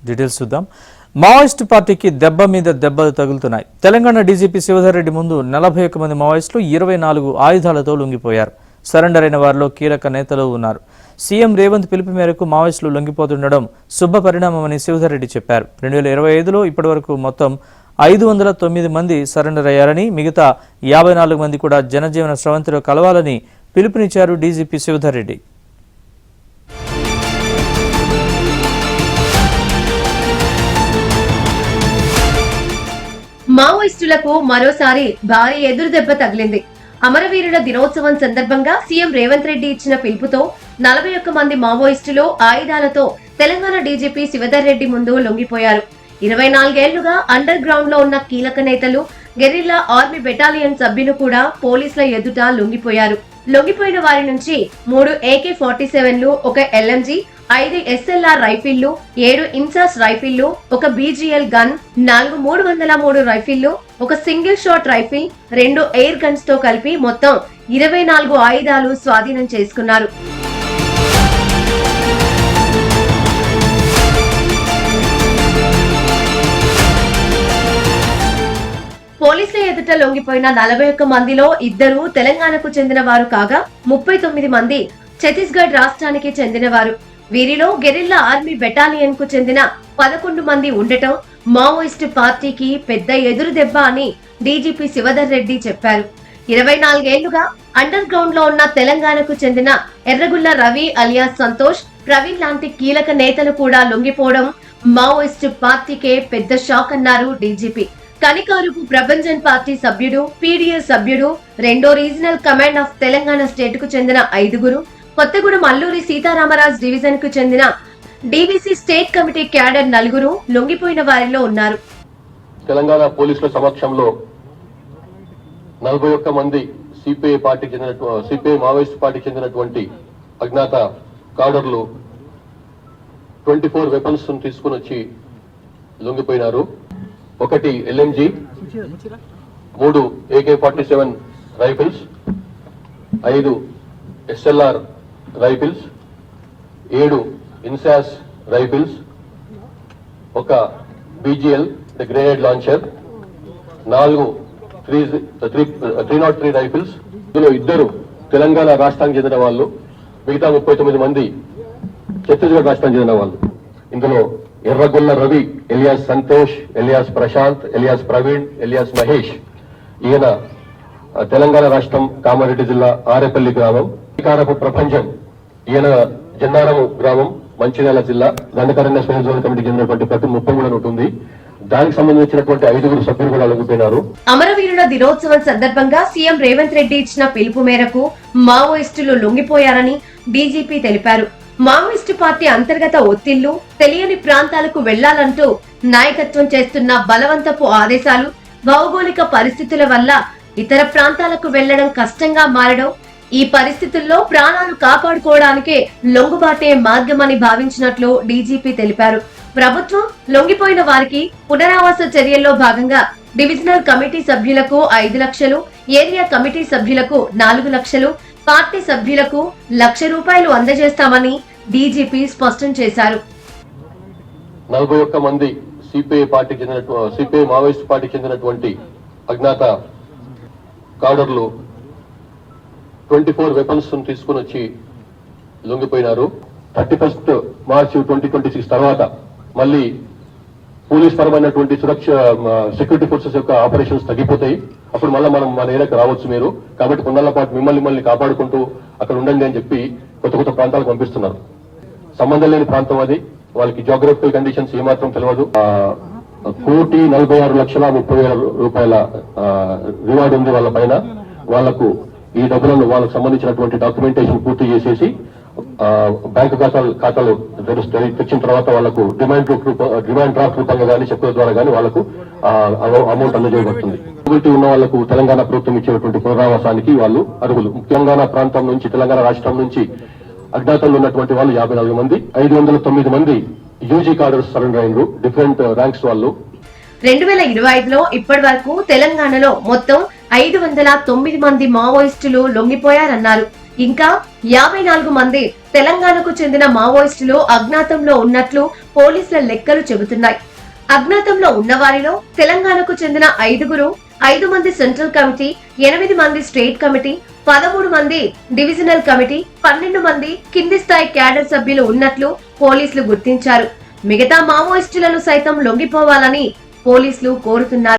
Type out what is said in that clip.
Details చూద్దాం. Maoist పార్టీకి దెబ్బ మీద దెబ్బలు తగులుతున్నాయి. తెలంగాణ డీజీపీ శ్రీధర్ రెడ్డి ముందు 41 మంది మావోయిస్టులు 24 ఆయుధాలతో లొంగిపోయారు. సరెండర్ అయిన వారిలో కీలక నేతలు ఉన్నారు. సీఎం రేవంత్ పిలుపు మేరకు మావోయిస్టులు లొంగిపోతుండడం శుభ పరిణామమని శ్రీధర్ రెడ్డి చెప్పారు. 2025లో ఇప్పటివరకు మొత్తం 509 మంది సరెండర్ అయ్యారని, మిగతా 54 మంది కూడా జనజీవన స్రవంతిలో కలవాలని పిలుపునిచ్చారు డీజీపీ శ్రీధర్ రెడ్డి. మావోయిస్టులకు మరోసారి భారీ ఎదురుదెబ్బ తగిలింది. అమరవీరుల దినోత్సవం సందర్భంగా సీఎం రేవంత్ రెడ్డి ఇచ్చిన పిలుపుతో 41 మంది మావోయిస్టులు ఆయుధాలతో తెలంగాణ డీజీపీ శ్రీధర్ రెడ్డి ముందు లొంగిపోయారు. 24 ఏళ్లుగా అండర్ గ్రౌండ్ లో ఉన్న కీలక నేతలు, గెరిల్లా ఆర్మీ బెటాలియన్ సభ్యులు కూడా పోలీసుల ఎదుట లొంగిపోయారు. లొంగిపోయిన వారి నుంచి 3 AK-47లు, 1 LMG, 5 SLR రైఫిళ్లు, 7 ఇన్సాస్ రైఫిళ్లు, 1 BGL గన్, 4 303 రైఫిళ్లు, 1 single shot rifle, 2 air guns తో కలిపి మొత్తం 24 ఆయుధాలు స్వాధీనం చేసుకున్నారు. పోలీసుల ఎదుట లొంగిపోయిన 41 మందిలో 2 తెలంగాణకు చెందిన వారు కాగా 39 మంది ఛత్తీస్గఢ్ రాష్ట్రానికి చెందినవారు. వీరిలో గెరిల్లా ఆర్మీ బెటాలియన్ కు చెందిన 11 మంది ఉండటం మావోయిస్టు పార్టీకి పెద్ద ఎదురు దెబ్బ అని డీజీపీ శ్రీధర్ రెడ్డి చెప్పారు. 24 ఏళ్లుగా అండర్ గ్రౌండ్ లో ఉన్న తెలంగాణకు చెందిన ఎర్రగుల్ల రవి అలియాస్ సంతోష్, ప్రవీణ్ లాంటి కీలక నేతలు కూడా లొంగిపోవడం మావోయిస్టు పార్టీకే పెద్ద షాక్ అన్నారు డీజీపీ. కనికారుపు ప్రభంజన్ పార్టీ సభ్యుడు, పీడీఎస్ సభ్యుడు, 2వ regional command of Telangana state కు చెందిన 5గురు, కొత్తగూడెం అల్లూరి సీతారామరాజు డివిజన్ కు చెందిన డీవీసీ స్టేట్ కమిటీ క్యాడర్ 4 లొంగిపోయిన వారిలో ఉన్నారు. తెలంగాణ పోలీసుల సమక్షంలో 41 మంది సిపిఐ మావోయిస్ట్ పార్టీకి చెందినటువంటి అజ్ఞాత కాడర్లు 24 వెపన్స్ తీసుకుని వచ్చి లొంగిపోయినారు. 1 LMG, 3 AK-47 rifles, 5 SLR rifles, 7 INSAS rifles, 1 BGL grenade launcher, 4 303 rifles. ఇందులో 2 తెలంగాణ రాష్ట్రానికి చెందిన వాళ్ళు, మిగతా 39 మంది ఛత్తీస్గఢ్ రాష్ట్రానికి చెందిన వాళ్ళు. ఇందులో Erragolla Ravi, alias Santosh, alias Prashant, alias Praveen, alias Mahesh, ఈయన తెలంగాణ రాష్ట్రం కామారెడ్డి జిల్లా ఆరేపల్లి గ్రామం. కనికారపు ప్రపంచం, ఈయన జన్నారం గ్రామం మంచిర్యాల జిల్లా. దండకారణ్య స్పెషల్ జోన్ కమిటీకి చెందినటువంటి ప్రతి ముప్పం కూడా ఉంటుంది. దానికి సంబంధించినటువంటి 5గురు సభ్యులు కూడా లొంగిపోయినారు. అమరవీరుల దినోత్సవం సందర్భంగా సీఎం రేవంత్ రెడ్డి ఇచ్చిన పిలుపు మేరకు మావోయిస్టులు లొంగిపోయారని డీజీపీ తెలిపారు. మావోయిస్టు పార్టీ అంతర్గత ఒత్తిళ్లు, తెలియని ప్రాంతాలకు వెళ్లాలంటూ నాయకత్వం చేస్తున్న బలవంతపు ఆదేశాలు, భౌగోళిక పరిస్థితుల వల్ల ఇతర ప్రాంతాలకు వెళ్లడం కష్టంగా మారడం, ఈ పరిస్థితుల్లో ప్రాణాలు కాపాడుకోవడానికే లొంగుబాటే మార్గమని భావించినట్లు డీజీపీ తెలిపారు. ప్రభుత్వం లొంగిపోయిన వారికి పునరావాస చర్యల్లో భాగంగా డివిజనల్ కమిటీ సభ్యులకు 5 లక్షలు, ఏరియా కమిటీ సభ్యులకు 4 లక్షలు, పార్టీ సభ్యులకు ₹1,00,000 అందజేస్తామని డీజీపీ స్పష్టం చేశారు. 41 మంది సిపిఐ మావోయిస్ట్ పార్టీకి చెందినటువంటి అజ్ఞాత కాడర్లు 24 వెపన్స్ తీసుకుని వచ్చి లొంగిపోయినారు. 31 మార్చి 2026 తర్వాత మళ్ళీ పోలీస్ పరమైనటువంటి సెక్యూరిటీ ఫోర్సెస్ యొక్క ఆపరేషన్స్ తగ్గిపోతాయి. అప్పుడు మళ్ళీ మన ఏరియాకి రావచ్చు మీరు. కాబట్టి కొన్నాళ్ల పాటు మిమ్మల్ని కాపాడుకుంటూ అక్కడ ఉండండి అని చెప్పి కొత్త ప్రాంతాలకు పంపిస్తున్నారు. సంబంధం లేని ప్రాంతం అది. వాళ్ళకి జియోగ్రఫికల్ కండిషన్స్ ఏమాత్రం తెలియదు. ₹1,46,30,000 రివార్డ్ ఉంది వాళ్ళ పైన. వాళ్లకు ఈ డబ్బులను వాళ్ళకు సంబంధించినటువంటి డాక్యుమెంటేషన్ పూర్తి చేసేసి బ్యాంకు ఖాతాలు తెచ్చిన తర్వాత వాళ్లకు డిమాండ్ డ్రాఫ్ట్ రూపంగా కానీ చెక్కుల ద్వారా కానీ వాళ్లకు అమౌంట్ అందజేయబడుతుంది. ఎలిజిబిలిటీ ఉన్న వాళ్లకు తెలంగాణ ప్రభుత్వం ఇచ్చేటువంటి పునరావాసానికి వాళ్ళు అర్హులు. తెలంగాణ ప్రాంతం నుంచి, తెలంగాణ రాష్ట్రం నుంచి అజ్ఞాతంలో ఉన్నటువంటి వాళ్ళు 54 మంది. 509 మంది యూజీ కార్డర్స్ సరెండర్ అయినరు, డిఫరెంట్ ర్యాంక్స్ వాళ్ళు. 2025లో ఇప్పటి వరకు తెలంగాణలో మొత్తం 509 మంది మావోయిస్టులు లొంగిపోయారన్నారు. ఇంకా 54 మంది తెలంగాణకు చెందిన మావోయిస్టులు అజ్ఞాతంలో ఉన్నట్లు పోలీసుల లెక్కలు చెబుతున్నాయి. అజ్ఞాతంలో ఉన్నవారిలో తెలంగాణకు చెందిన 5 మంది సెంట్రల్ కమిటీ, 8 మంది స్టేట్ కమిటీ, 13 మంది డివిజనల్ కమిటీ, 12 మంది కింది స్థాయి క్యాడర్ సభ్యులు ఉన్నట్లు పోలీసులు గుర్తించారు. మిగతా మావోయిస్టులను సైతం లొంగిపోవాలని పోలీసులు కోరుతున్నారు.